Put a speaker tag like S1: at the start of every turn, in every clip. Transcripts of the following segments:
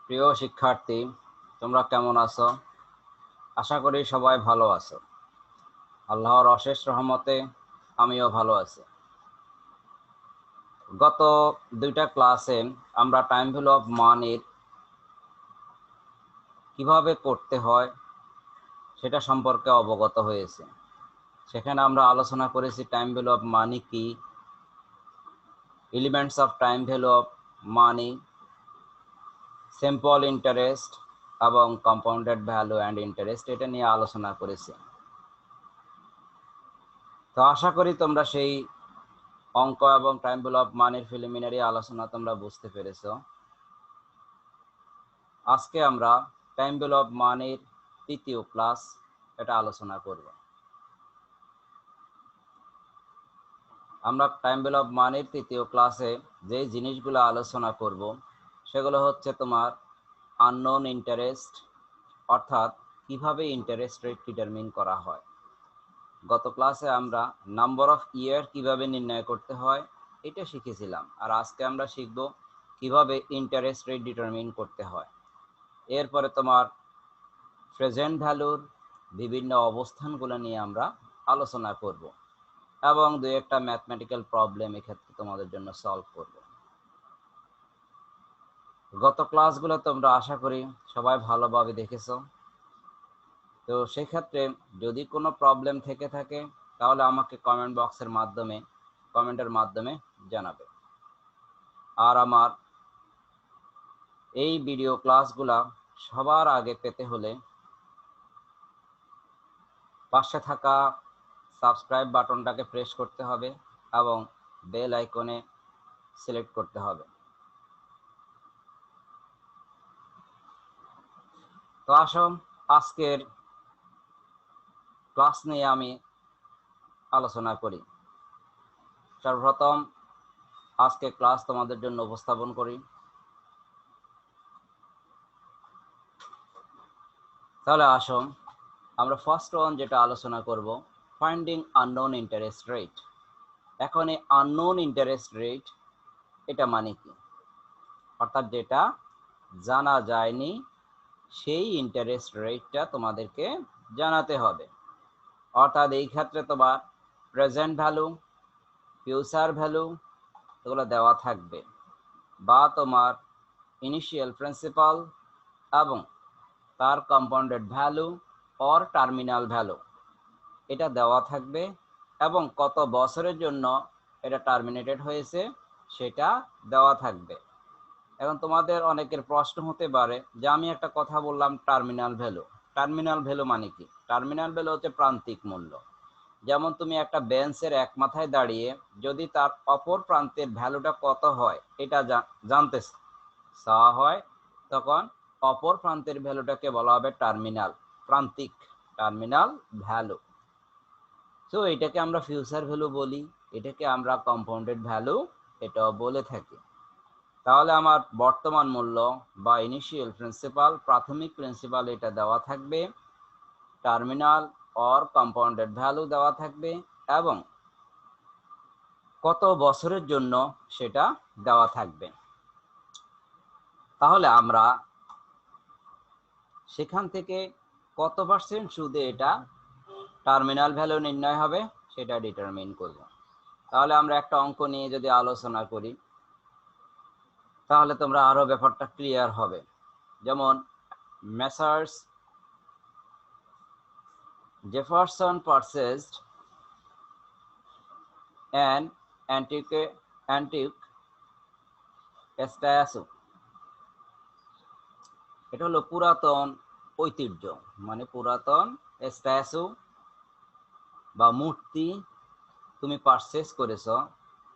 S1: প্রিয় শিক্ষার্থী, তোমরা কেমন আছো? আশা করি সবাই ভালো আছো। আল্লাহর অশেষ রহমতে আমিও ভালো আছি। গত দুইটা ক্লাসে আমরা টাইম ভ্যালু অফ মানির কিভাবে করতে হয় সেটা সম্পর্কে অবগত হয়েছে। সেখানে আমরা আলোচনা করেছি টাইম ভ্যালু অফ মানি কি, elements of time value of money, simple interest এবং কম্পাউন্ডেড ভ্যালু অ্যান্ড ইন্টারেস্ট, এটা নিয়ে আলোচনা করেছি। তো আশা করি তোমরা সেই অঙ্ক এবং টাইম ভ্যালু অফ মানির প্রিলিমিনারি আলোচনা তোমরা বুঝতে পেরেছো। আজকে আমরা টাইম ভ্যালু অফ মানির তৃতীয় ক্লাস এটা আলোচনা করব। আমরা টাইম ভ্যালু অফ মানির তৃতীয় ক্লাসে যে জিনিসগুলো আলোচনা করব সেগুলো হচ্ছে তোমার আননোন ইন্টারেস্ট, অর্থাৎ কিভাবে ইন্টারেস্ট রেট ডিটারমিন করা হয়। গত ক্লাসে আমরা নাম্বার অফ ইয়ার কিভাবে নির্ণয় করতে হয় এটা শিখেছিলাম, আর আজকে আমরা শিখব কিভাবে ইন্টারেস্ট রেট ডিটারমিন করতে হয়। এরপরে তোমার প্রেজেন্ট ভ্যালুর বিভিন্ন অবস্থানগুলো নিয়ে আমরা আলোচনা করব এবং দুই একটা ম্যাথমেটিক্যাল প্রবলেম এক্ষেত্রে তোমাদের জন্য সলভ করব। গত ক্লাসগুলো তোমরা আশা করি সবাই ভালোভাবে দেখেছো। তো সেক্ষেত্রে যদি কোনো প্রবলেম থেকে থাকে তাহলে আমাকে কমেন্টের মাধ্যমে জানাবে। আর আমার এই ভিডিও ক্লাসগুলা সবার আগে পেতে হলে পাশে থাকা সাবস্ক্রাইব বাটনটাকে প্রেস করতে হবে এবং বেল আইকনে সিলেক্ট করতে হবে। তো আসো আজকের ক্লাস নিয়ে আমি আলোচনা করি। সর্বপ্রথম আজকে ক্লাস তোমাদের জন্য উপস্থাপন করি। তাহলে আসো আমরা ফার্স্ট ওয়ান যেটা আলোচনা করব, ফাইন্ডিং আননোন ইন্টারেস্ট রেট। এখন এই আননোন ইন্টারেস্ট রেট এটা মানে কি, অর্থাৎ যেটা জানা যায়নি সেই ইন্টারেস্ট রেটটা তোমাদেরকে জানাতে হবে। অর্থাৎ এই ক্ষেত্রে তোমার প্রেজেন্ট ভ্যালু, ফিউচার ভ্যালু এগুলো দেওয়া থাকবে, বা তোমার ইনিশিয়াল প্রিন্সিপাল এবং তার compounded value or terminal value এটা দেওয়া থাকবে, এবং কত বছরের জন্য এটা টার্মিনেটেড হয়েছে সেটা দেওয়া থাকবে। এখন তোমাদের অনেকের প্রশ্ন হতে পারে যে আমি একটা কথা বললাম টার্মিনাল ভ্যালু, টার্মিনাল ভ্যালু মানে কি? টার্মিনাল ভ্যালু হচ্ছে প্রান্তিক মূল্য। যেমন তুমি একটা বেঞ্চের এক মাথায় দাঁড়িয়ে যদি তার অপর প্রান্তের ভ্যালুটা কত হয় এটা জানতে চাওয়া হয়, তখন অপর প্রান্তের ভ্যালুটাকে বলা হবে টার্মিনাল, প্রান্তিক টার্মিনাল ভ্যালু। তো এটাকে আমরা ফিউচার ভ্যালু বলি, এটাকে আমরা কম্পাউন্ডেড ভ্যালু এটাও বলে থাকি। তাহলে আমার বর্তমান মূল্য বা ইনিশিয়াল প্রিন্সিপাল, প্রাথমিক প্রিন্সিপাল এটা দেওয়া থাকবে, টার্মিনাল অর কম্পাউন্ডেড ভ্যালু দেওয়া থাকবে, এবং কত বছরের জন্য সেটা দেওয়া থাকবে। তাহলে আমরা সেখান থেকে কত পার্সেন্ট সুদে এটা টার্মিনাল ভ্যালু নির্ণয় হবে সেটা ডিটারমিন করব। তাহলে আমরা একটা অঙ্ক নিয়ে যদি আলোচনা করি তাহলে তোমরা আরো ব্যাপারটা ক্লিয়ার হবে। যেমন messrs Jefferson purchased an antique statue. এটা হলো পুরাতন ঐতিহ্য, মানে পুরাতন স্ট্যাচু বা মূর্তি তুমি পারচেজ করেছো।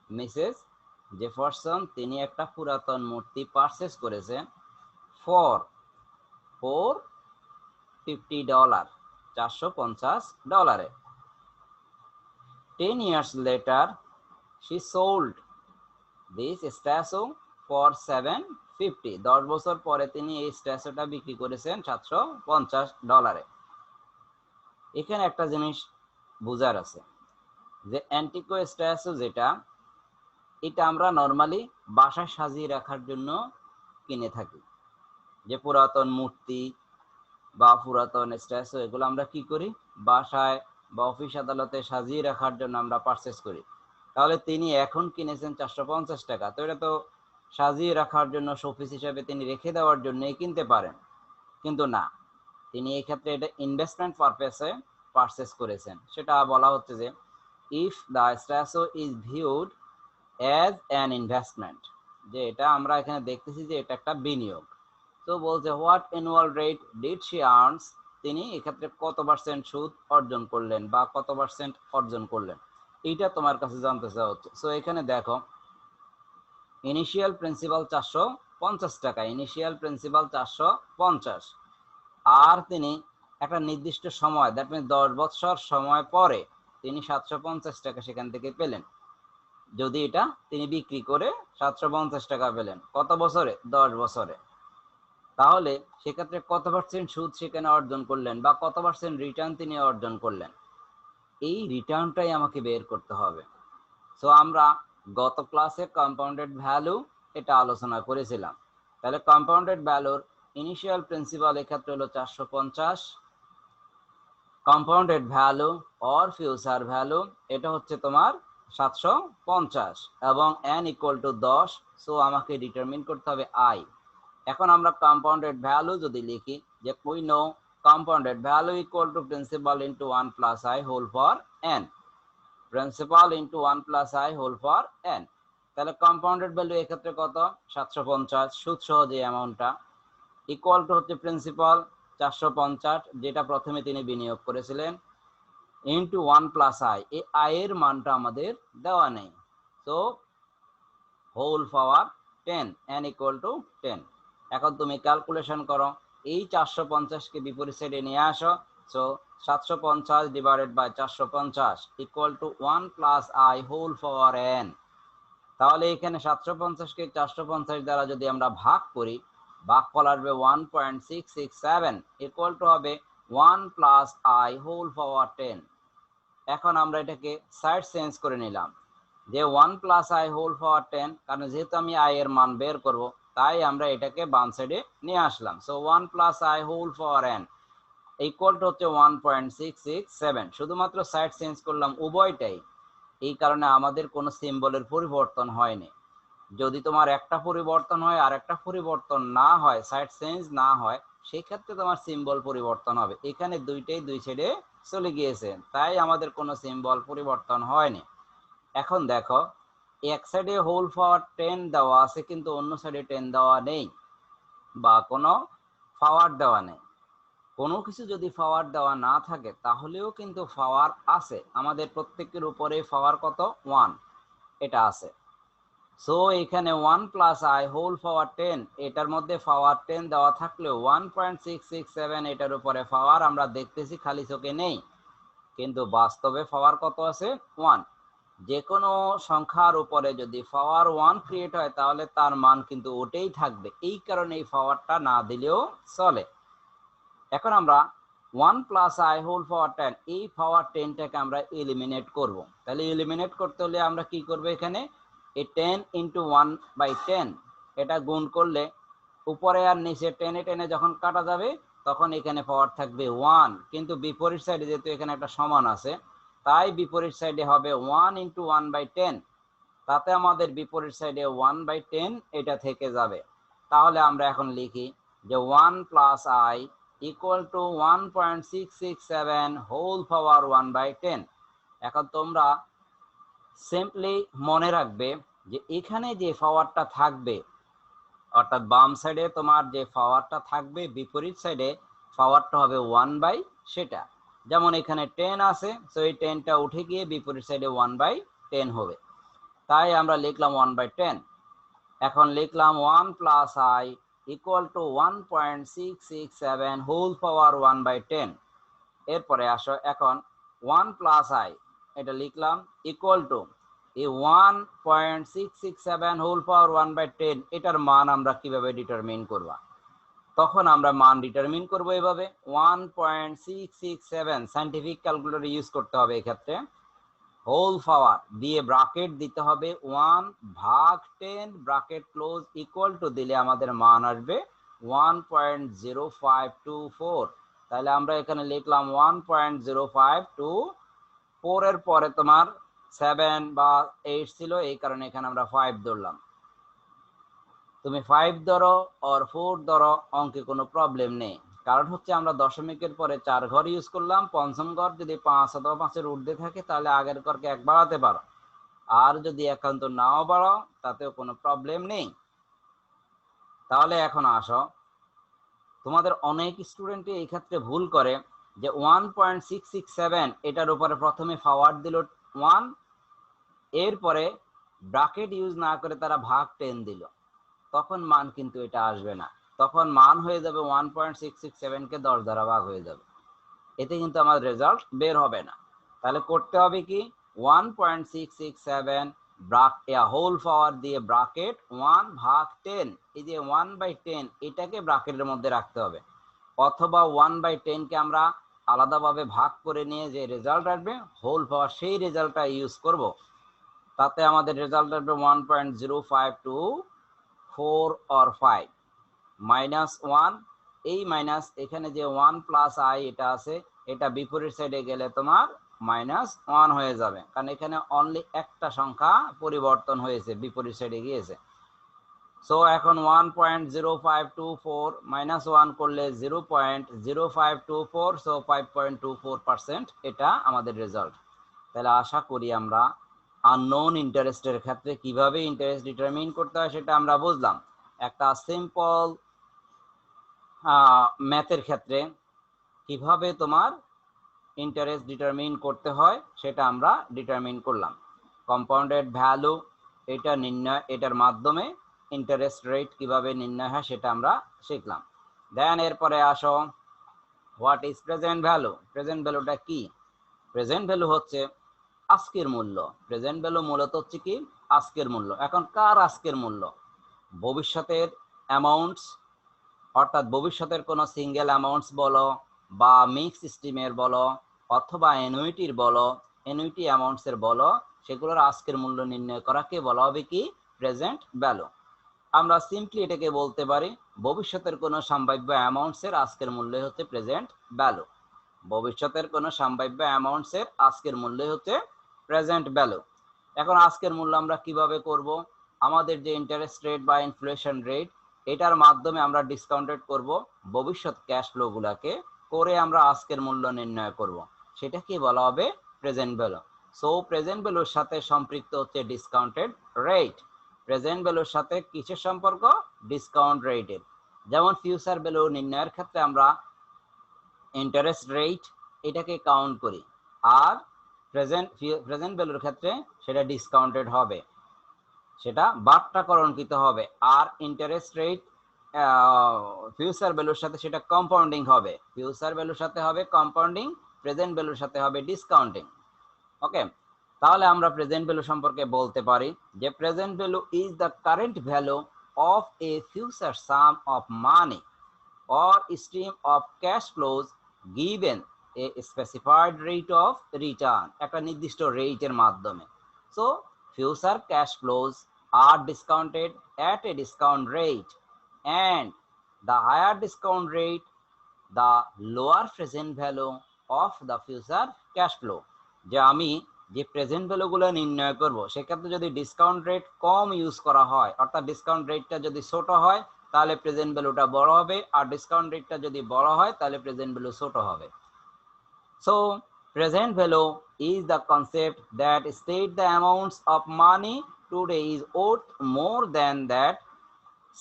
S1: মিসেস জেফারসন তিনি একটা পুরাতন মূর্তি পারচেজ করেছেন for $450, $450। 10 years later she sold this statue for $750। 10 বছর পরে তিনি এই স্ট্যাচুটা বিক্রি করেছেন $750। এখানে একটা জিনিস বুঝার আছে যে অ্যান্টিকো স্ট্যাচু যেটা, এটা আমরা নর্মালি বাসায় সাজিয়ে রাখার জন্য কিনে থাকি, যে পুরাতন মূর্তি বা পুরাতন স্ট্যাচু এগুলো আমরা কি করি, বাসায় বা অফিস আদালতে সাজিয়ে রাখার জন্য আমরা পারচেস করি। তাহলে তিনি এখন কিনেছেন 450 টাকা, তো এটা তো সাজিয়ে রাখার জন্য শোপিস হিসেবে তিনি রেখে দেওয়ার জন্যই কিনতে পারেন, কিন্তু না, তিনি এই ক্ষেত্রে এটা ইনভেস্টমেন্ট পারপাসে পারচেস করেছেন। সেটা বলা হচ্ছে যে if the statue is viewed as an investment, যে এটা আমরা এখানে দেখতেছি যে এটা একটা বিনিয়োগ। তো বলছে what annual rate did she earns, তিনি এক্ষেত্রে কত পার্সেন্ট সুদ অর্জন করলেন বা কত পার্সেন্ট অর্জন করলেন, এইটা তোমার কাছে জানতে চাওয়া হচ্ছে। সো এখানে দেখো ইনিশিয়াল প্রিন্সিপাল 450 টাকা, ইনিশিয়াল প্রিন্সিপাল 450, আর তিনি একটা নির্দিষ্ট সময়, দ্যাট মিনস 10 বছর সময় পরে তিনি 750 টাকা সেখান থেকে পেলেন। যদি এটা তিনি বিক্রি করে 750 টাকা পেলেন, কত বছরে, 10 বছরে, তাহলে সেক্ষেত্রে কত পার্সেন্ট সুদ সেখানে অর্জন করলেন বা কত পার্সেন্ট রিটার্ন তিনি অর্জন করলেন, এই রিটার্নটাই আমাকে বের করতে হবে। সো আমরা গত ক্লাসে কম্পাউন্ডেড ভ্যালু এটা আলোচনা করেছিলাম। তাহলে কম্পাউন্ডেড ভ্যালুর ইনিশিয়াল প্রিন্সিপাল এক্ষেত্রে হলো 450, compounded value or future value এটা হচ্ছে তোমার 750 এবং n ইকুয়াল টু 10। সো আমাকে ডিটারমিন করতে হবে i। এখন আমরা কম্পাউন্ডেড ভ্যালু যদি লিখি, যে we know compounded value equal to principal into 1 plus i whole for n, principal into 1 plus i whole for n। তাহলে কম্পাউন্ডেড ভ্যালু এক্ষেত্রে কত, 750, সুদ সহ যে অ্যামাউন্টটা, ইকুয়াল টু হচ্ছে প্রিন্সিপাল 450 যেটা প্রথমে তিনি বিনিয়োগ করেছিলেন, ইনটু 1 প্লাস i, এই i এর মানটা আমাদের দেওয়া নেই, so whole power 10, n equal to 10। এখন তুমি ক্যালকুলেশন করো, এই 450 কে বিপরীত সাইডে নিয়ে আসো, so 750 divided by 450 equal to 1 plus i whole power n। তাহলে এখানে 750 কে 450 দ্বারা যদি আমরা ভাগ করি, ভাগফল আসবে 1.667 ইকুয়াল টু হবে 1 প্লাস i হোল পাওয়ার 10। এখন আমরা এটাকে সাইড চেঞ্জ করে নিলাম, যে 1 প্লাস i হোল পাওয়ার 10, কারণ যেহেতু আমি i এর মান বের করব তাই আমরা এটাকে বাম সাইডে নিয়ে আসলাম। So 1 plus i whole power n equal to হচ্ছে 1.667, শুধুমাত্র সাইড চেঞ্জ করলাম উভয়টাই, এই কারণে আমাদের কোনো সিম্বলের পরিবর্তন হয়নি। যদি তোমার একটা পরিবর্তন হয় আর একটা পরিবর্তন না হয়, সাইড চেঞ্জ না হয়, সেই ক্ষেত্রে তোমার সিম্বল পরিবর্তন হবে। এখানে দুইটাই দুই সাইডে চলে গিয়েছে, তাই আমাদের কোনো সিম্বল পরিবর্তন হয়নি। এখন দেখো এক সাইডে হোল পাওয়ার 10 দেওয়া আছে কিন্তু অন্য সাইডে 10 দেওয়া নেই বা কোনো পাওয়ার দেওয়া নেই। কোনো কিছু যদি পাওয়ার দেওয়া না থাকে তাহলেও কিন্তু পাওয়ার আছে, আমাদের প্রত্যেকের উপরে পাওয়ার কত, 1, এটা আছে। সো এখানে 1 প্লাস i হোল পাওয়ার 10, এটার মধ্যে পাওয়ার 10 দেওয়া থাকলেও 1.667 এটার উপরে পাওয়ার আমরা দেখতেছি খালি চোখে নেই, কিন্তু বাস্তবে পাওয়ার কত আছে, 1। যে কোনো সংখ্যার উপরে যদি পাওয়ার 1 ক্রিয়েট হয় তাহলে তার মান কিন্তু ওটাই থাকবে, এই কারণে এই পাওয়ারটা না দিলেও চলে। এখন আমরা 1 প্লাস i হোল পাওয়ার 10, এই পাওয়ার 10টাকে আমরা এলিমিনেট করব। তাহলে এলিমিনেট করতে হলে আমরা কি করব, এখানে এই 10 ইন্টু 1/10 এটা গুণ করলে উপরে আর নিচে টেনে টেনে যখন কাটা যাবে তখন এখানে পাওয়ার থাকবে 1, কিন্তু বিপরীত সাইডে যেহেতু এখানে একটা সমান আছে তাই বিপরীত সাইডে হবে 1 ইন্টু 1/10, তাতে আমাদের বিপরীত সাইডে 1/10 এটা থেকে যাবে। তাহলে আমরা এখন লিখি যে 1 plus i equal to 1.667 whole power 1/10। এখন তোমরা সিম্পলি মনে রাখবে যে এখানে যে পাওয়ারটা থাকবে, অর্থাৎ বাম সাইডে তোমার যে পাওয়ারটা থাকবে বিপরীত সাইডে পাওয়ারটা হবে 1 সেটা, যেমন এখানে 10 আছে, সো এই 10টা উঠে গিয়ে বিপরীত সাইডে 1/10 হবে, তাই আমরা লিখলাম 1/10। এখন লিখলাম 1 plus i equal to 1.667 whole power 1/10। এরপরে আসো এখন 1 প্লাস i এটা লিখলাম ইকুয়াল টু এই 1.667 হোল পাওয়ার 1/10, এটার মান আমরা কিভাবে ডিটারমিন করব, তখন আমরা মান ডিটারমিন করব এভাবে 1.667, সায়েন্টিফিক ক্যালকুলেটর ইউজ করতে হবে এক্ষেত্রে। হোল পাওয়ার দিয়ে ব্র্যাকেট দিতে হবে 1 ভাগ 10 ব্র্যাকেট ক্লোজ ইকুয়াল টু দিলে আমাদের মান আসবে 1.0524। তাহলে আমরা এখানে লিখলাম 1.0524 এর পরে তোমার 7 বা 8 ছিল, এই কারণে এখানে আমরা 5 ধরলাম। তুমি 5 ধরো আর 4 ধরো, অঙ্কে কোনো প্রবলেম নেই। কারণ হচ্ছে আমরা দশমিকের পরে 4 ঘর ইউজ করলাম, পঞ্চম ঘর যদি 5 অথবা 5-এর ঊর্ধ্বে থাকে তাহলে আগের ঘরকে 1 বাড়াতে পারো, আর যদি একান্ত নাও বাড়াও তাতেও কোনো প্রবলেম নেই। তাহলে এখন আসো, তোমাদের অনেক স্টুডেন্টই এই ক্ষেত্রে ভুল করে যে 1.667 এটার উপরে প্রথমে ফরওয়ার্ড দিল 1, এরপরে ব্র্যাকেট ইউজ না করে তারা ভাগ 10 দিল, তখন মান কিন্তু এটা আসবে না। তখন মান হয়ে যাবে 1.667 কে 10 দ্বারা ভাগ হয়ে যাবে, এতে কিন্তু আমাদের রেজাল্ট বের হবে না। তাহলে করতে হবে কি 1.667 হোল পাওয়ার দিয়ে ব্র্যাকেট 1 ভাগ 10, এই যে 1/10 এটাকে ব্র্যাকেটের মধ্যে রাখতে হবে, অথবা 1/10 কে আমরা আলাদাভাবে ভাগ করে নিয়ে যে রেজাল্ট আসবে হোল পাওয়ার সেই রেজাল্টটা ইউজ করব। তাতে আমাদের রেজাল্ট আসবে 1.0524 or 5 মাইনাস 1, এই মাইনাস এখানে যে 1 প্লাস আই এটা আছে, এটা বিপরীত সাইডে গেলে তোমার -1 হয়ে যাবে, কারণ এখানে অনলি একটা সংখ্যা পরিবর্তন হয়েছে, বিপরীত সাইডে গিয়েছে। সো এখন 1.0524 -1 করলে 0.0524, সো 5.24% এটা আমাদের রেজাল্ট। তাহলে আশা করি আমরা আননোন ইন্টারেস্টের ক্ষেত্রে কিভাবে ইন্টারেস্ট ডিটারমিন করতে হয় সেটা আমরা বুঝলাম। একটা সিম্পল ম্যাথের ক্ষেত্রে কিভাবে তোমার ইন্টারেস্ট ডিটারমিন করতে হয় সেটা আমরা ডিটারমিন করলাম। কম্পাউন্ডেড ভ্যালু এটা নির্ণয়, এটার মাধ্যমে ইন্টারেস্ট রেট কিভাবে নির্ণয় হয় সেটা আমরা শিখলাম। দেন এরপরে আসো, what is present value. Present ভ্যালুটা কি? প্রেজেন্ট ভ্যালু হচ্ছে আজকের মূল্য। প্রেজেন্ট ভ্যালু মূলত হচ্ছে কি আজকের মূল্য। এখন কার আজকের মূল্য? ভবিষ্যতের অ্যামাউন্টস, অর্থাৎ ভবিষ্যতের কোনো সিঙ্গেল অ্যামাউন্টস বলো বা মিক্স স্ট্রিমের বলো অথবা অ্যানুইটির বলো, অ্যানুইটি অ্যামাউন্টসের বলো, সেগুলোর আজকের মূল্য নির্ণয় করাকে বলা হবে কি প্রেজেন্ট ভ্যালু। আমরা সিম্পলি এটাকে বলতে পারি ভবিষ্যতের কোনো সম্ভাব্য অ্যামাউন্টসের আজকের মূল্য হচ্ছে প্রেজেন্ট ভ্যালু। ভবিষ্যতের কোনো সম্ভাব্য অ্যামাউন্টসের আজকের মূল্য হচ্ছে প্রেজেন্ট ভ্যালু। এখন আজকের মূল্য আমরা কিভাবে করব? আমাদের যে ইন্টারেস্ট রেট বা ইনফ্লেশন রেট, এটার মাধ্যমে আমরা ডিসকাউন্টেড করব ভবিষ্যৎ ক্যাশ ফ্লো গুলাকে, করে আমরা আজকের মূল্য নির্ণয় করব, সেটাকে বলা হবে প্রেজেন্ট ভ্যালু। সো প্রেজেন্ট ভ্যালুর সাথে সম্পৃক্ত হচ্ছে ডিসকাউন্টেড রেট। প্রেজেন্ট ভ্যালুর সাথে কিসের সম্পর্ক? ডিসকাউন্ট রেটের। যেমন ফিউচার ভ্যালু নির্ণয়ের ক্ষেত্রে আমরা ইন্টারেস্ট রেট এটাকে কাউন্ট করি, আর প্রেজেন্ট ভ্যালুর ক্ষেত্রে সেটা ডিসকাউন্টেড হবে, সেটা বাট্টাকরণকৃত হবে। আর ইন্টারেস্ট রেট ফিউচার ভ্যালুর সাথে সেটা কম্পাউন্ডিং হবে, ফিউচার ভ্যালুর সাথে হবে কম্পাউন্ডিং, প্রেজেন্ট ভ্যালুর সাথে হবে ডিসকাউন্টিং। ওকে, তাহলে আমরা প্রেজেন্ট ভ্যালু সম্পর্কে বলতে পারি যে present value is the current value of A future some of money or stream of cash flows given a specified rate of return, একটা নির্দিষ্ট রেটের মাধ্যমে। So future cash flows are discounted at a discount rate, and the higher discount rate, the lower present value of the future cash flow। যে আমি যে present ভ্যালুগুলো নির্ণয় করব সেক্ষেত্রে যদি ডিসকাউন্ট রেট কম ইউজ করা হয়, অর্থাৎ ডিসকাউন্ট রেটটা যদি ছোট হয় তাহলে প্রেজেন্ট ভ্যালুটা বড় হবে, আর ডিসকাউন্ট রেটটা যদি বড় হয় তাহলে প্রেজেন্ট ভ্যালু ছোট হবে। So present value is the concept that state the amounts of money today is worth more than that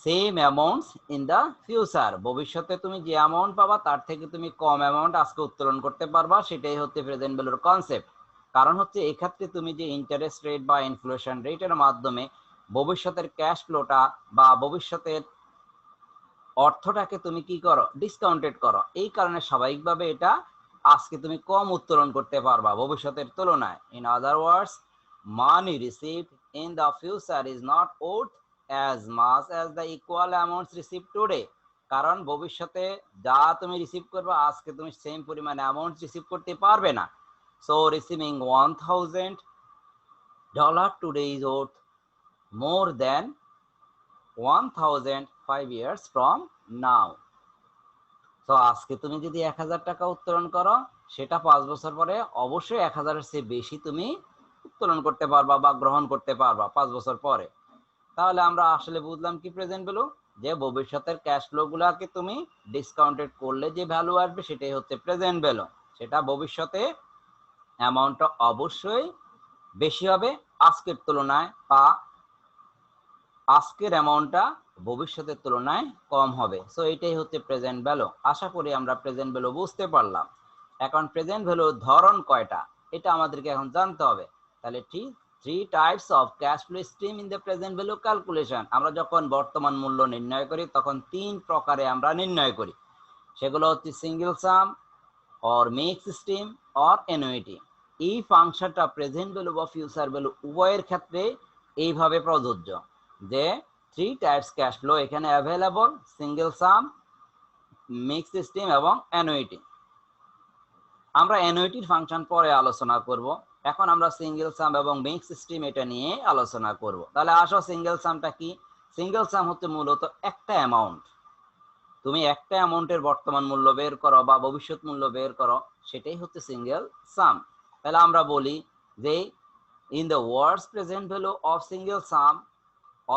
S1: same amounts in the future. ভবিষ্যতে তুমি যে অ্যামাউন্ট পাবা তার থেকে তুমি কম অ্যামাউন্ট আজকে উত্তোলন করতে পারবা, সেটাই হচ্ছে প্রেজেন্ট ভ্যালুর কনসেপ্ট। কারণ হচ্ছে এক্ষেত্রে তুমি যে ইন্টারেস্ট রেট বা ইনফ্লেশন রেটের মাধ্যমে ভবিষ্যতের ক্যাশ ফ্লোটা বা ভবিষ্যতের অর্থটাকে তুমি কি করো? ডিসকাউন্টেড করো। এই কারণে স্বাভাবিকভাবে এটা আজকে তুমি কম উত্তোলন করতে পারবা ভবিষ্যতের তুলনায়। In other words, money received in the future is not worth as much as the equal amounts received today। কারণ ভবিষ্যতে যা তুমি রিসিভ করবে আজকে তুমি সেম পরিমাণ অ্যামাউন্ট রিসিভ করতে পারবে না। So receiving 1000 dollar today is worth more than 1005 years from now. তো আজকে তুমি যদি 1000 টাকা উত্তোলন করো, সেটা 5 বছর পরে অবশ্যই 1000-এর চেয়ে বেশি তুমি উত্তোলন করতে পারবা বা গ্রহণ করতে পারবা 5 বছর পরে। তাহলে আমরা আসলে বুঝলাম কি প্রেজেন্ট ভ্যালু, যে ভবিষ্যতের ক্যাশ ফ্লো গুলাকে তুমি ডিসকাউন্টেড করলে যে ভ্যালু আসবে সেটাই হচ্ছে প্রেজেন্ট ভ্যালু। সেটা ভবিষ্যতে অ্যামাউন্টটা অবশ্যই বেশি হবে আজকের তুলনায়, বা আজকের অ্যামাউন্টটা ভবিষ্যতের তুলনায় কম হবে। সো এটাই হচ্ছে প্রেজেন্ট ভ্যালু। আশা করি আমরা প্রেজেন্ট ভ্যালু বুঝতে পারলাম। এখন প্রেজেন্ট ভ্যালুর ধরন কয়টা এটা আমাদেরকে এখন জানতে হবে। তাহলে three types of cash flow stream in the present value calculation. আমরা যখন বর্তমান মূল্য নির্ণয় করি তখন 3 প্রকারে আমরা নির্ণয় করি। সেগুলো হচ্ছে single some or mix stream or annuity. এই ফাংশনটা প্রেজেন্ট ভ্যালু বা ফিউচার ভ্যালু উভয়ের ক্ষেত্রে এইভাবে প্রযোজ্য যে 3 টাইপস ক্যাশ ফ্লো এখানে অ্যাভেলেবল: সিঙ্গেল সাম, মিক্স স্ট্রিম এবং অ্যানুইটি। আমরা অ্যানুইটির ফাংশন পরে আলোচনা করব। এখন আমরা সিঙ্গেল সাম এবং মিক্স স্ট্রিম এটা নিয়ে আলোচনা করব। তাহলে আসো সিঙ্গেল সামটা কি। সিঙ্গেল সাম হচ্ছে মূলত একটা অ্যামাউন্ট, তুমি একটা অ্যামাউন্টের বর্তমান মূল্য বের করো বা ভবিষ্যৎ মূল্য বের করো, সেটাই হচ্ছে সিঙ্গেল সাম। তাহলে আমরা বলি যে in the words present value of single some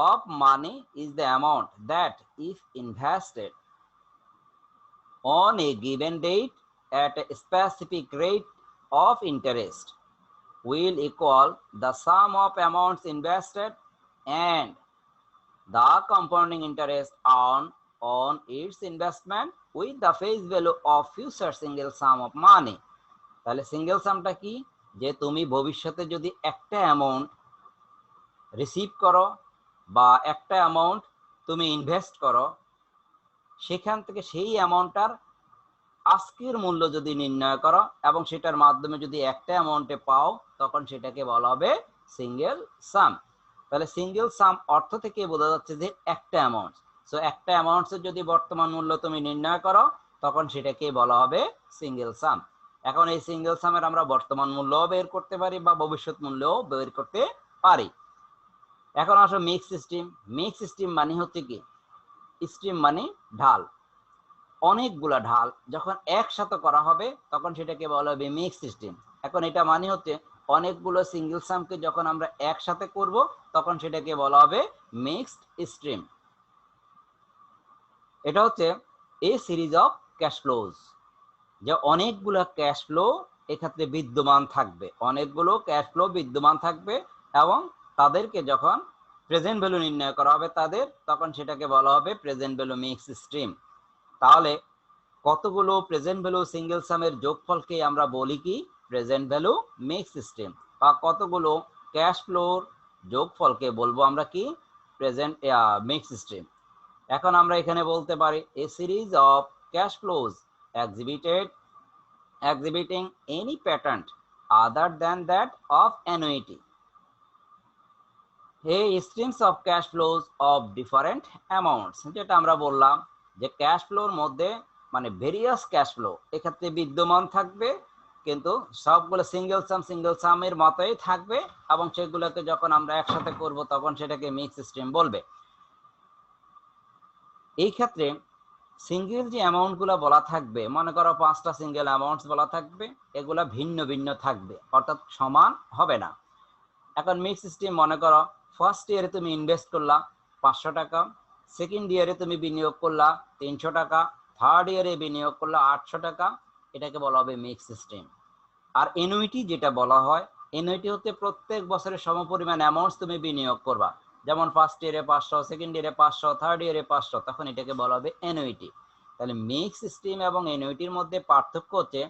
S1: of money is the amount that if invested on a given date at a specific rate of interest will equal the sum of amounts invested and the compounding interest on its investment with the face value of future single sum of money. তাহলে single সামটা কি, যে তুমি ভবিষ্যতে যদি একটা amount receive করো বা একটা অ্যামাউন্ট তুমি ইনভেস্ট করো, সেখান থেকে সেই অ্যামাউন্টটার আজকের মূল্য যদি নির্ণয় করো এবং সেটার মাধ্যমে যদি একটা অ্যামাউন্টে পাও, তখন সেটাকে বলা হবে সিঙ্গেল সাম। তাহলে সিঙ্গেল সাম অর্থ থেকে বোঝা যাচ্ছে যে একটা অ্যামাউন্ট। সো একটা অ্যামাউন্টের যদি বর্তমান মূল্য তুমি নির্ণয় করো, তখন সেটাকে বলা হবে সিঙ্গেল সাম। এখন এই সিঙ্গেল সামের আমরা বর্তমান মূল্যও বের করতে পারি বা ভবিষ্যৎ মূল্যও বের করতে পারি। এখন আসো মিক্স স্ট্রিম। মিক্স স্ট্রিম মানে হচ্ছে কি, স্ট্রিম মানে ঢাল, অনেকগুলা ঢাল যখন একসাথে করা হবে তখন সেটাকে বলা হবে মিক্স স্ট্রিম। এখন এটা মানে হচ্ছে অনেকগুলো সিঙ্গেল সামকে যখন আমরা একসাথে করব তখন সেটাকে বলা হবে মিক্সড স্ট্রিম। এটা হচ্ছে এ সিরিজ অফ ক্যাশ ফ্লোজ, যে অনেকগুলো ক্যাশ ফ্লো এক্ষেত্রে বিদ্যমান থাকবে, অনেকগুলো ক্যাশ ফ্লো বিদ্যমান থাকবে এবং তাদেরকে যখন প্রেজেন্ট ভ্যালু নির্ণয় করা হবে তাদের, তখন সেটাকে বলা হবে প্রেজেন্ট ভ্যালু মিক্স স্ট্রিম। তাহলে কতগুলো প্রেজেন্ট ভ্যালু সিঙ্গেল সামের যোগফলকে আমরা বলি কি প্রেজেন্ট ভ্যালু মিক্স স্ট্রিম, বা কতগুলো ক্যাশ ফ্লোর যোগফলকে বলবো আমরা কি প্রেজেন্ট মিক্স স্ট্রিম। এখন আমরা এখানে বলতে পারি a series of cash flows exhibiting any pattern other than that of annuity, a streams of cash flows of different amounts। যেটা আমরা বললাম যে ক্যাশ ফ্লোর মধ্যে মানে ভেরিয়াস ক্যাশ ফ্লো এক্ষেত্রে বিদ্যমান থাকবে, কিন্তু সবগুলো সিঙ্গেল সামের মতোই থাকবে এবং সেগুলোকে যখন আমরা একসাথে করব তখন সেটাকে মিক্স স্ট্রিম বলবে। এই ক্ষেত্রে সিঙ্গেল যে অ্যামাউন্টগুলো বলা থাকবে, মনে করো 5টা সিঙ্গেল অ্যামাউন্টস বলা থাকবে, এগুলা ভিন্ন ভিন্ন থাকবে, অর্থাৎ সমান হবে না। এখন মিক্স স্ট্রিম মনে করো ফার্স্ট ইয়ারে তুমি ইনভেস্ট করলা 500 টাকা, সেকেন্ড ইয়ারে তুমি বিনিয়োগ করলা 300 টাকা, থার্ড ইয়ারে বিনিয়োগ করলা 800 টাকা, এটাকে বলা হবে মিক্স স্ট্রিম। আর এনুইটি যেটা বলা হয়, এনুইটি হচ্ছে প্রত্যেক বছরের সমপরিমাণ অ্যামাউন্টস তুমি বিনিয়োগ করবা, যেমন ফার্স্ট ইয়ারে 500, সেকেন্ড ইয়ারে 500, থার্ড ইয়ারে 500, তখন এটাকে বলা হবে এনুইটি। তাহলে মিক্স স্ট্রিম এবং এনুইটির মধ্যে পার্থক্য হচ্ছে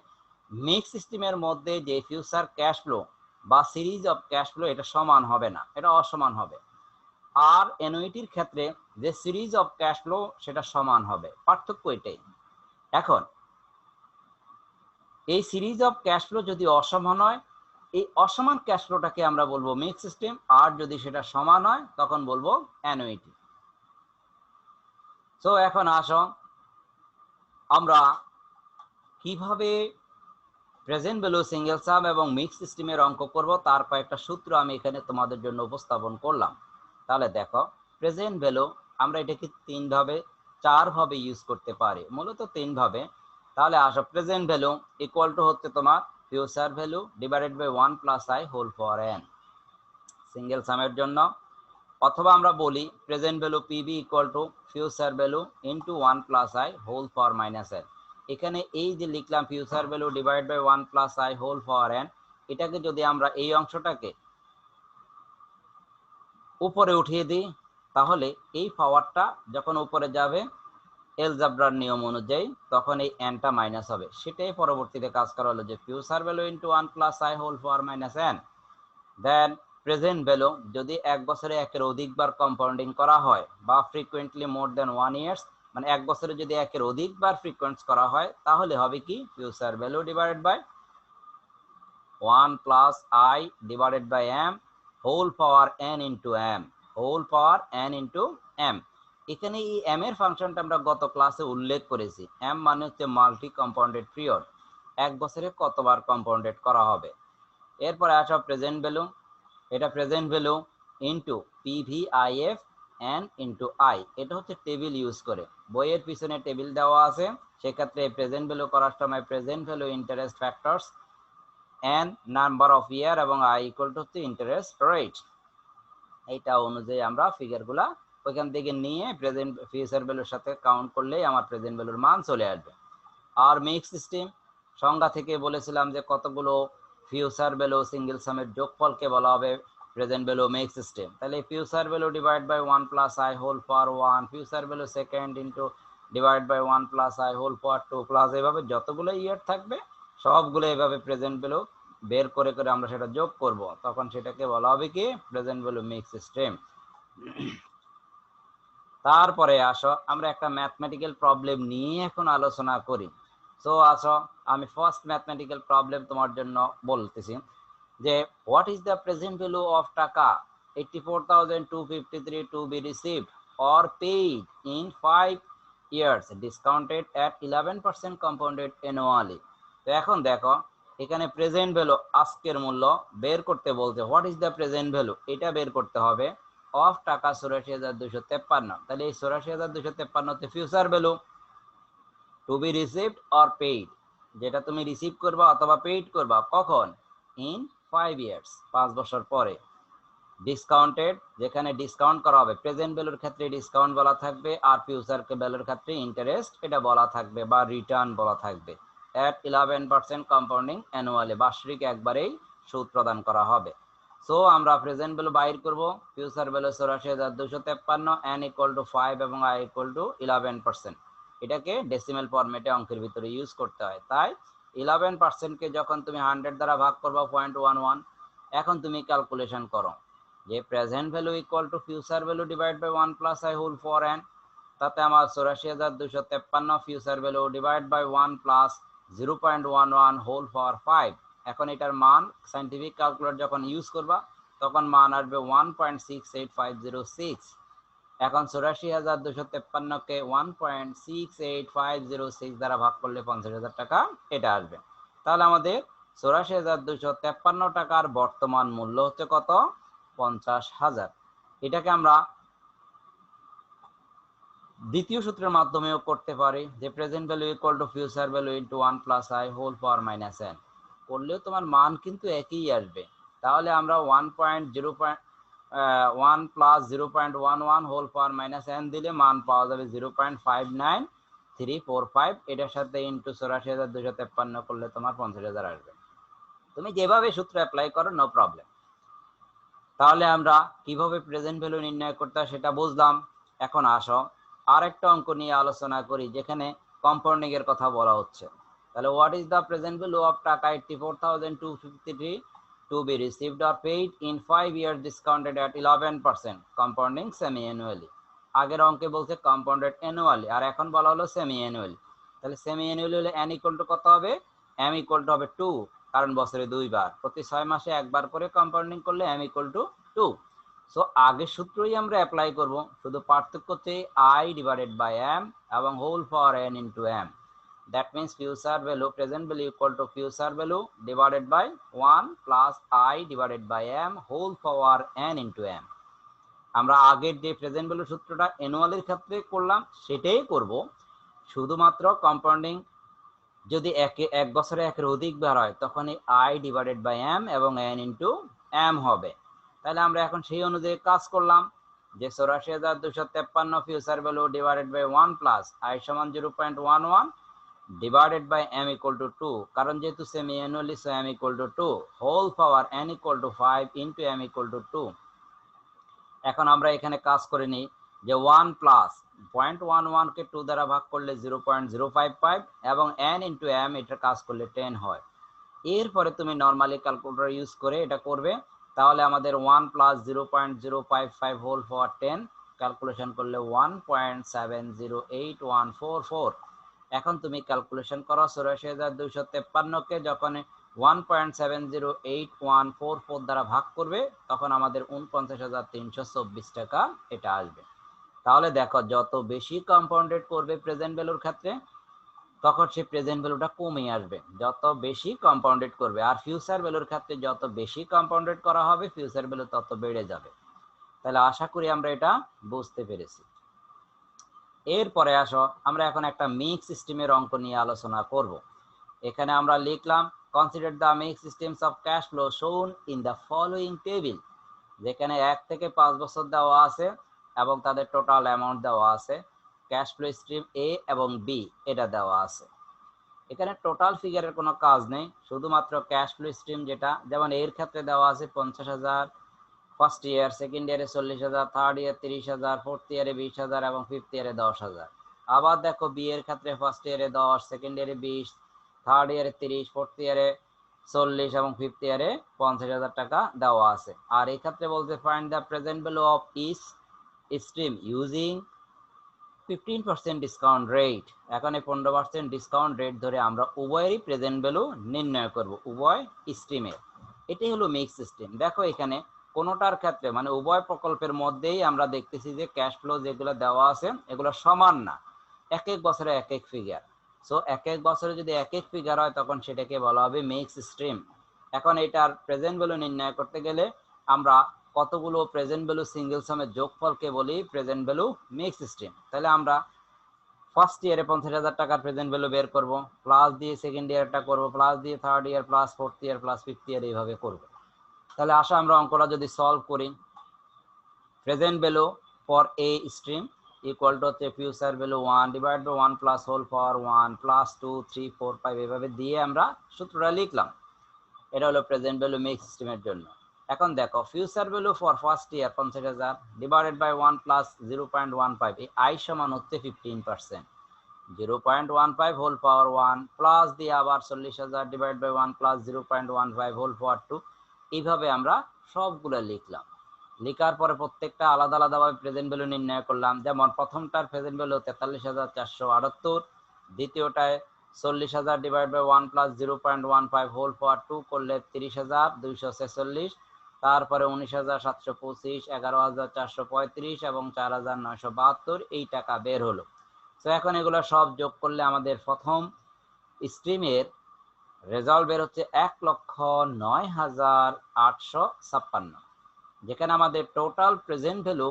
S1: মিক্স স্ট্রিমের মধ্যে যে ফিউচার ক্যাশ ফ্লো বা সিরিজ অফ ক্যাশ ফ্লো এটা সমান হবে না, এটা অসমান হবে। আর অ্যানুইটির ক্ষেত্রে যে সিরিজ অফ ক্যাশ ফ্লো সেটা সমান হবে, পার্থক্য এটাই। এখন এই সিরিজ অফ ক্যাশ ফ্লো যদি অসমান হয়, এই অসমান ক্যাশ ফ্লোটাকে আমরা বলবো মিক্স সিস্টেম, আর যদি সেটা সমান হয় তখন বলবো অ্যানুইটি। সো এখন আসো আমরা কিভাবে প্রেজেন্ট ভ্যালু, সিঙ্গেল সাম এবং মিক্স সিস্টেমের অঙ্ক করব, তার কয়েকটা সূত্র আমি এখানে তোমাদের জন্য উপস্থাপন করলাম। তাহলে দেখো, প্রেজেন্ট ভ্যালু আমরা এটাকে 3 ভাবে 4 ভাবে ইউজ করতে পারি, মূলত 3 ভাবে। তাহলে আসো, প্রেজেন্ট ভ্যালু ইকুয়াল টু হচ্ছে তোমার future value divided by 1 plus I whole for n single সামের জন্য, অথবা আমরা বলি present value PV equal to future value into 1 plus I whole for minus n। এখানে এই যে লিখলাম future value divide by 1 plus I whole for n, এটাকে যদি আমরা এই অংশটাকে উপরে উঠিয়ে দিই, তাহলে এই পাওয়ারটা যখন উপরে যাবে এলজেব্রার নিয়ম অনুযায়ী, তখন এই nটা মাইনাস হবে। সেটাই পরবর্তীতে কাজ করা হলো যে future value into 1 plus I whole for minus n। Then present value যদি 1 বছরে একের অধিকবার কম্পাউন্ডিং করা হয় বা ফ্রিকোয়েন্টলি মোর দেন 1 ইয়ার্স, মানে 1 বছরে যদি একের অধিকবার ফ্রিকোয়েন্স করা হয়, তাহলে হবে কি future value divided by 1 plus i divided by m whole power n into m whole power n into m। এখানে এই m এর ফাংশনটা আমরা গত ক্লাসে উল্লেখ করেছি। m মানে হচ্ছে মাল্টি কম্পাউন্ডেড পিরিয়ড, 1 বছরে কতবার কম্পাউন্ডেড করা হবে। এরপরে আসো প্রেজেন্ট ভ্যালু, এটা present value into PVIF n into i, এটা হচ্ছে টেবিল ইউজ করে, বইয়ের পিছনে টেবিল দেওয়া আছে। সেক্ষেত্রে প্রেজেন্ট ভ্যালু করার সময় present value interest factors n number of year এবং i ইকুয়াল টু হচ্ছে ইন্টারেস্ট রেট। এইটা অনুযায়ী আমরা ফিগারগুলা ওইখান থেকে নিয়ে প্রেজেন্ট ফিউচার ভ্যালুর সাথে কাউন্ট করলেই আমার প্রেজেন্ট ভ্যালুর মান চলে আসবে। আর মিক্স সিস্টেম সংজ্ঞা থেকে বলেছিলাম যে কতগুলো ফিউচার ভ্যালু সিঙ্গেল সামের যোগফলকে বলা হবে প্রেজেন্ট ভ্যালু মিক্স সিস্টেম। তাহলে future value divide by 1 plus I whole for 1, future value second into divide by 1 plus I whole for 2 plus, এভাবে যতগুলো ইয়ার থাকবে সবগুলো এভাবে প্রেজেন্ট ভ্যালু বের করে করে আমরা সেটা যোগ করব, তখন সেটাকে বলা হবে কি প্রেজেন্ট ভ্যালু মিক্স সিস্টেম। তারপরে আসো আমরা একটা ম্যাথমেটিক্যাল প্রবলেম নিয়ে এখন আলোচনা করি। সো আসো, আমি ফার্স্ট ম্যাথমেটিক্যাল প্রবলেম তোমার জন্য বলতেছি যে what is the present value of টাকা 84,253 to be received or paid in 5 years discounted at 11% compounded annually. তো এখন দেখো, এখানে প্রেজেন্ট ভ্যালু আজকের মূল্য বের করতে বলছে। What is the present value, এটা বের করতে হবে অফ টাকা 84,253। তাহলে এই 84,253 হচ্ছে future value to be received or paid, যেটা তুমি রিসিভ করবা অথবা পেইড করবা কখন, ইন 5 ইয়ার্স 5 বছর পরে। ডিসকাউন্টেড, যেখানে ডিসকাউন্ট করা হবে, প্রেজেন্ট ভ্যালুর ক্ষেত্রে ডিসকাউন্ট বলা থাকবে, আর ফিউচার ভ্যালুর ক্ষেত্রে ইন্টারেস্ট এটা বলা থাকবে বা রিটার্ন বলা থাকবে। এট 11% কম্পাউন্ডিং অ্যানুয়ালি, বার্ষিক একবারেই সুদ প্রদান করা হবে। সো আমরা প্রেজেন্ট ভ্যালু বাইর করব, future value 84,253, n equal two 5 এবং i ইকুয়াল টু 11%। এটাকে ডেসিমেল ফরম্যাটে অঙ্কের ভিতরে ইউজ করতে হয়। তাই 11%কে যখন তুমি 100 দ্বারা ভাগ করবা 0.11, এখন তুমি ক্যালকুলেশন করো যে present value equal to future value divide by 1 plus I whole for n। তাতে আমার 84,253 future value divide by 1 plus 0.11 whole for 5। এখন এটার মান সাইন্টিফিক ক্যালকুলেটর যখন ইউজ করবা তখন মান আসবে 1.68506। এখন 84,253কে 1.68506 দ্বারা ভাগ করলে 50,000 টাকা এটা আসবে। তাহলে আমাদের 84,253 টাকার বর্তমান মূল্য হচ্ছে কত, 50,000। এটাকে আমরা দ্বিতীয় সূত্রের মাধ্যমেও করতে পারি যে present value equal to future value into 1 plus I whole power minus n, করলেও তোমার মান কিন্তু একই আসবে। তাহলে আমরা 1 plus 0.11 whole power minus n দিলে মান পাওয়া যাবে 0.59345। এটার সাথে ইনটু 84,253 করলে তোমার 50,000 আসবে। তুমি যেভাবে সূত্র অ্যাপ্লাই করো নো প্রবলেম। তাহলে আমরা কিভাবে প্রেজেন্ট ভ্যালু নির্ণয় করতে হয় সেটা বুঝলাম। এখন আসো আরেকটা অঙ্ক নিয়ে আলোচনা করি যেখানে কম্পাউন্ডিং এর কথা বলা হচ্ছে। তাহলে what is the present value of টাকা 84,253 to be received or paid in 5 years discounted at 11% compounding semi annually. আগের অঙ্কে বলছে কম্পাউন্ডেড অ্যানুয়ালি, আর এখন বলা হলো সেমি অ্যানুয়ালি। তাহলে সেমি অ্যানুয়ালি হলে n ইকুয়াল টু কত হবে, m ইকুয়াল টু হবে 2, কারণ বছরে 2 বার, প্রতি 6 মাসে একবার করে কম্পাউন্ডিং করলে m ইকুয়াল টু 2। সো আগের সূত্রই আমরা অ্যাপ্লাই করব, শুধু পার্থক্য হচ্ছে i ডিভাইডেড বাই m এবং whole power n into m। That means future value, present value equal to future value divided by 1 plus I divided by m whole power n into m. আমরা আগের যে present value সূত্রটা অ্যানুয়ালের ক্ষেত্রে করলাম সেটাই করব, শুধুমাত্র কম্পাউন্ডিং যদি এক বছরে একের অধিক বার হয় তখন এই I ডিভাইডেড বাই m এবং n ইন্টু m হবে। তাহলে আমরা এখন সেই অনুযায়ী কাজ করলাম যে ৮৪,২৫৩ future value divided by 1 plus I সমান 0.11 divided by m equal to 2, কারণ যেহেতু semi annually so m equal to 2 whole power n equal to 5 into m equal to 2। এখন আমরা এখানে কাজ করে নিই যে 1 প্লাস 0.11 কে 2 দ্বারা ভাগ করলে 0.055 এবং n into m এটা কাজ করলে 10 হয়। এরপরে তুমি নরমালি ক্যালকুলেটর ইউজ করে এটা করবে, তাহলে আমাদের 1 প্লাস 0.055 হোল পাওয়ার 10 ক্যালকুলেশন করলে 1.708144। এখন তুমি ক্যালকুলেশন করো ৮৪,২৫৩ কে যখন 1.708144 দ্বারা ভাগ করবে তখন আমাদের ৪৯,৩২৪ টাকা এটা আসবে। তাহলে দেখো যত বেশি কম্পাউন্ডেড করবে প্রেজেন্ট ভ্যালুর ক্ষেত্রে তখন সেই প্রেজেন্ট ভ্যালুটা কমে আসবে, যত বেশি কম্পাউন্ডেড করবে। আর ফিউচার ভ্যালুর ক্ষেত্রে যত বেশি কম্পাউন্ডেড করা হবে ফিউচার ভ্যালু তত বেড়ে যাবে। তাহলে আশা করি আমরা এটা বুঝতে পেরেছি। এরপরে আসো আমরা এখন একটা মিক্স সিস্টেমের অঙ্ক নিয়ে আলোচনা করব। এখানে আমরা লিখলাম consider the mix systems of cash flow শোন ইন দ্য ফলোইং টেবিল, যেখানে 1 থেকে 5 বছর দেওয়া আছে এবং তাদের টোটাল অ্যামাউন্ট দেওয়া আছে। ক্যাশ ফ্লো স্ট্রিম এ এবং বি এটা দেওয়া আছে। এখানে টোটাল ফিগারের কোনো কাজ নেই, শুধুমাত্র ক্যাশ ফ্লো স্ট্রিম যেটা, যেমন এর ক্ষেত্রে দেওয়া আছে 50,000 ফার্স্ট ইয়ার, সেকেন্ড ইয়ারে 40,000, থার্ড ইয়ার 30,000, ফোর্থ ইয়ারে 20,000 এবং ফিফথ ইয়ারে 10,000। আবার দেখো বি এর ক্ষেত্রে ফার্স্ট ইয়ারে 10, সেকেন্ড ইয়ারে 20, থার্ড ইয়ারে 30, ফোর্থ ইয়ারে 40 এবং ফিফথ ইয়ারে 50,000 টাকা দেওয়া আছে। আর এই ক্ষেত্রে বলতে find the present value of each stream using 15% discount rate. এখন এই 15% ডিসকাউন্ট রেট ধরে আমরা উভয়েরই প্রেজেন্ট ভ্যালু নির্ণয় করব, উভয় স্ট্রিমের। এটাই হলো মিক্স সিস্টেম। দেখো এখানে কোনোটার ক্ষেত্রে মানে উভয় প্রকল্পের মধ্যেই আমরা দেখতেছি যে ক্যাশ ফ্লো যেগুলো দেওয়া আছে এগুলো সমান না, এক এক বছরে এক এক ফিগার। সো এক এক বছরে যদি এক এক ফিগার হয় তখন সেটাকে বলা হবে মিক্স স্ট্রিম। এখন এটার প্রেজেন্ট ভ্যালু নির্ণয় করতে গেলে আমরা কতগুলো প্রেজেন্ট ভ্যালু সিঙ্গেল সামের যোগফলকে বলি প্রেজেন্ট ভ্যালু মিক্স স্ট্রিম। তাহলে আমরা ফার্স্ট ইয়ারে 50,000 টাকার প্রেজেন্ট ভ্যালু বের করব, প্লাস দিয়ে সেকেন্ড ইয়ারটা করব, প্লাস দিয়ে third year, plus fourth year, plus fifth year, এইভাবে করব। তাহলে আসো আমরা অঙ্কটা যদি সলভ করি, present value for a stream equal to হচ্ছে future value 1 divide by 1 plus whole power 1 plus 2 3 4 5 এভাবে দিয়ে আমরা সূত্রটা লিখলাম। এটা হলো প্রেজেন্ট ভ্যালু মিক্স সিস্টেমের জন্য। এখন দেখো future value for first year 50,000 divided by 1 plus 0.15, এই আই সমান হচ্ছে 15%, 0.15 হোল পাওয়ার 1 প্লাস দিয়ে আবার 40,000 divide by 1 plus 0.15 whole power 2, এইভাবে আমরা সবগুলো লিখলাম। লেখার পরে প্রত্যেকটা আলাদা আলাদাভাবে প্রেজেন্ট ভ্যালু নির্ণয় করলাম। যেমন প্রথমটার প্রেজেন্ট ভ্যালু 43,478, দ্বিতীয়টায় 40,000 divide by 1 plus 0.15 whole power 2 করলে 30,246, তারপরে 19,725, 11,435 এবং 4,972 এই টাকা বের হলো। তো এখন এগুলো সব যোগ করলে আমাদের প্রথম স্ট্রিমের রেজাল্ট বের হচ্ছে 1,09,856, যেখানে আমাদের total present value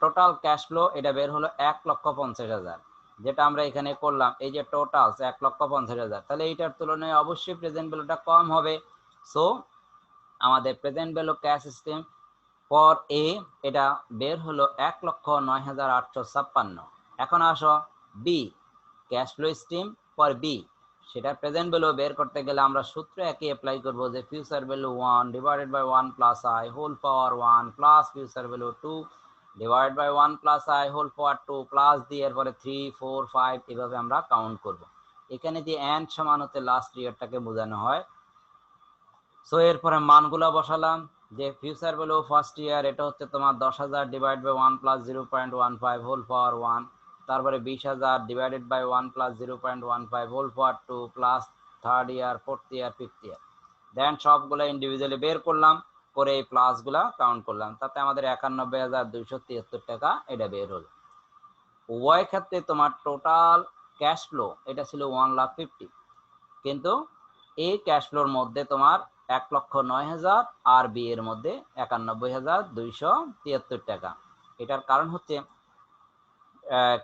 S1: total cash flow এটা বের হলো 1,50,000, যেটা আমরা এখানে করলাম। এই যে টোটাল 1,50,000, তাহলে এইটার তুলনায় অবশ্যই প্রেজেন্ট ভ্যালুটা কম হবে। সো আমাদের present value cash system for A এটা বের হলো 1,09,856। এখন আসো B cash flow stream for B, সেটা প্রেজেন্ট ভ্যালু বের করতে গেলে আমরা সূত্র একই অ্যাপ্লাই করব যে future value 1 divided by 1 plus I whole power 1 plus future value 2 divide by 1 plus I whole power 2 plus দিয়ে এরপরে 3 4 5 এভাবে আমরা কাউন্ট করব। এখানে যে এন্ড সমান হতে লাস্ট ইয়ারটাকে বোঝানো হয়। সো এরপরে মানগুলো বসালাম যে ফিউচার ভ্যালু ফার্স্ট ইয়ার এটা হচ্ছে তোমার 10,000 divide by 1 plus 0.15 whole power 1, তারপরে 20,000 divided by 1 plus 0.15 whole power 2 plus third year, fourth year, fifth year. Then সবগুলো ইন্ডিভিজুয়ালি বের করলাম, করে এই প্লাসগুলা কাউন্ট করলাম, তাতে আমাদের 91,273 টাকা এটা বের হলো। উভয় ক্ষেত্রে তোমার টোটাল ক্যাশ ফ্লো এটা ছিল 1,50,000, কিন্তু এ ক্যাশ ফ্লোর মধ্যে তোমার 1,09,000 আর বি এর মধ্যে 91,273 টাকা। এটার কারণ হচ্ছে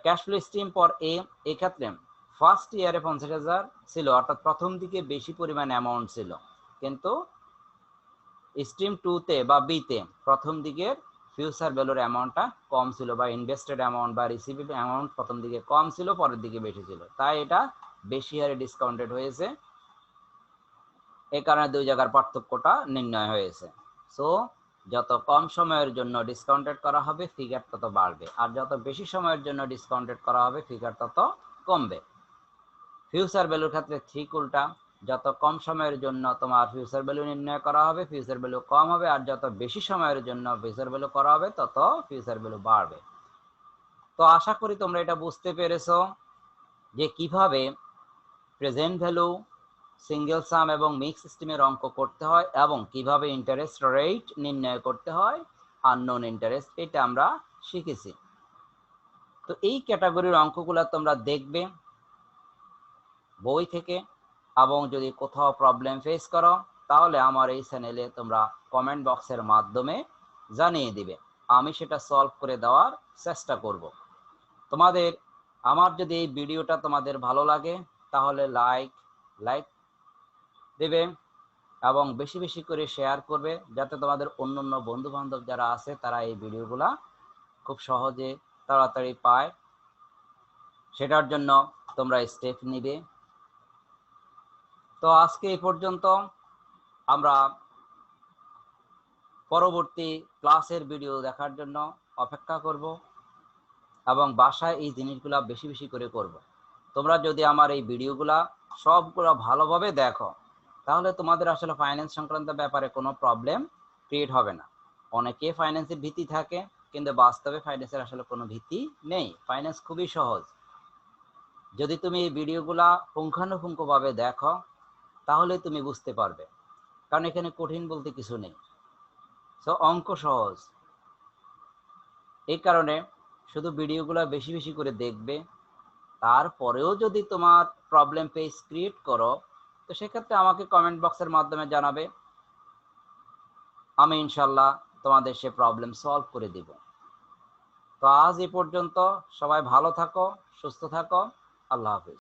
S1: ক্যাশ ফ্লো স্ট্রিম পর এই ক্ষেত্রে ফার্স্ট ইয়ারে 50,000 ছিল, অর্থাৎ প্রথম দিকে বেশি পরিমাণ অ্যামাউন্ট ছিল, কিন্তু স্ট্রিম 2 তে বা বি তে প্রথম দিকের ফিউচার ভ্যালুর অ্যামাউন্টটা কম ছিল, বা ইনভেস্টেড অ্যামাউন্ট বা রিসিভড অ্যামাউন্ট প্রথম দিকে কম ছিল, পরের দিকে বেশি ছিল, তাই এটা বেশি হারে ডিসকাউন্টেড হয়েছে। এই কারণে দুই জায়গার পার্থক্যটা নির্ণয় হয়েছে। সো যত কম সময়ের জন্য ডিসকাউন্টেড করা হবে ফিগার তত বাড়বে, আর যত বেশি সময়ের জন্য ডিসকাউন্টেড করা হবে ফিগার তত কমবে। ফিউচার ভ্যালুর ক্ষেত্রে ঠিক উল্টা, যত কম সময়ের জন্য তোমার ফিউচার ভ্যালু নির্ণয় করা হবে ফিউচার ভ্যালু কম হবে, আর যত বেশি সময়ের জন্য ফিউচার ভ্যালু করা হবে তত ফিউচার ভ্যালু বাড়বে। তো আশা করি তোমরা এটা বুঝতে পেরেছো যে কিভাবে প্রেজেন্ট ভ্যালু, সিঙ্গেল সাম এবং মিক্স সিস্টেমের অঙ্ক করতে হয় এবং কিভাবে ইন্টারেস্ট রেট নির্ণয় করতে হয় আননোন ইন্টারেস্ট, এটা আমরা শিখেছি। তো এই ক্যাটাগরির অঙ্কগুলো তোমরা দেখবে বই থেকে, এবং যদি কোথাও প্রবলেম ফেস করো তাহলে আমার এই চ্যানেলে তোমরা কমেন্ট বক্সের মাধ্যমে জানিয়ে দিবে, আমি সেটা সলভ করে দেওয়ার চেষ্টা করব। তোমাদের আমার যদি এই ভিডিওটা তোমাদের ভালো লাগে তাহলে লাইক দেবে এবং বেশি বেশি করে শেয়ার করবে, যাতে তোমাদের অন্যান্য বন্ধু বান্ধব যারা আছে তারা এই ভিডিওগুলা খুব সহজে তাড়াতাড়ি পায়, সেটার জন্য তোমরা স্টেপ নিবে। তো আজকে এই পর্যন্ত, আমরা পরবর্তী ক্লাসের ভিডিও দেখার জন্য অপেক্ষা করব এবং বাসায় এই জিনিসগুলা বেশি বেশি করে করব। তোমরা যদি আমার এই ভিডিওগুলা সবগুলো ভালোভাবে দেখো তাহলে তোমাদের আসলে ফাইন্যান্স সংক্রান্ত ব্যাপারে কোনো প্রবলেম ক্রিয়েট হবে না। অনেকে ফাইন্যান্সের ভীতি থাকে, কিন্তু বাস্তবে ফাইন্যান্সের আসলে কোনো ভীতি নেই, ফাইন্যান্স খুবই সহজ। যদি তুমি এই ভিডিওগুলা পুঙ্খানুপুঙ্খভাবে দেখো তাহলে তুমি বুঝতে পারবে, কারণ এখানে কঠিন বলতে কিছু নেই। সো অঙ্ক সহজ, এই কারণে শুধু ভিডিওগুলো বেশি বেশি করে দেখবে। তারপরেও যদি তোমার প্রবলেম ফেস ক্রিয়েট করো তো সেক্ষেত্রে আমাকে কমেন্ট বক্সের মাধ্যমে জানাবে, আমি ইনশাল্লাহ তোমাদের সে প্রবলেম সলভ করে দিব। তো আজ এ পর্যন্ত, সবাই ভালো থাকো, সুস্থ থাকো, আল্লাহ হাফিজ।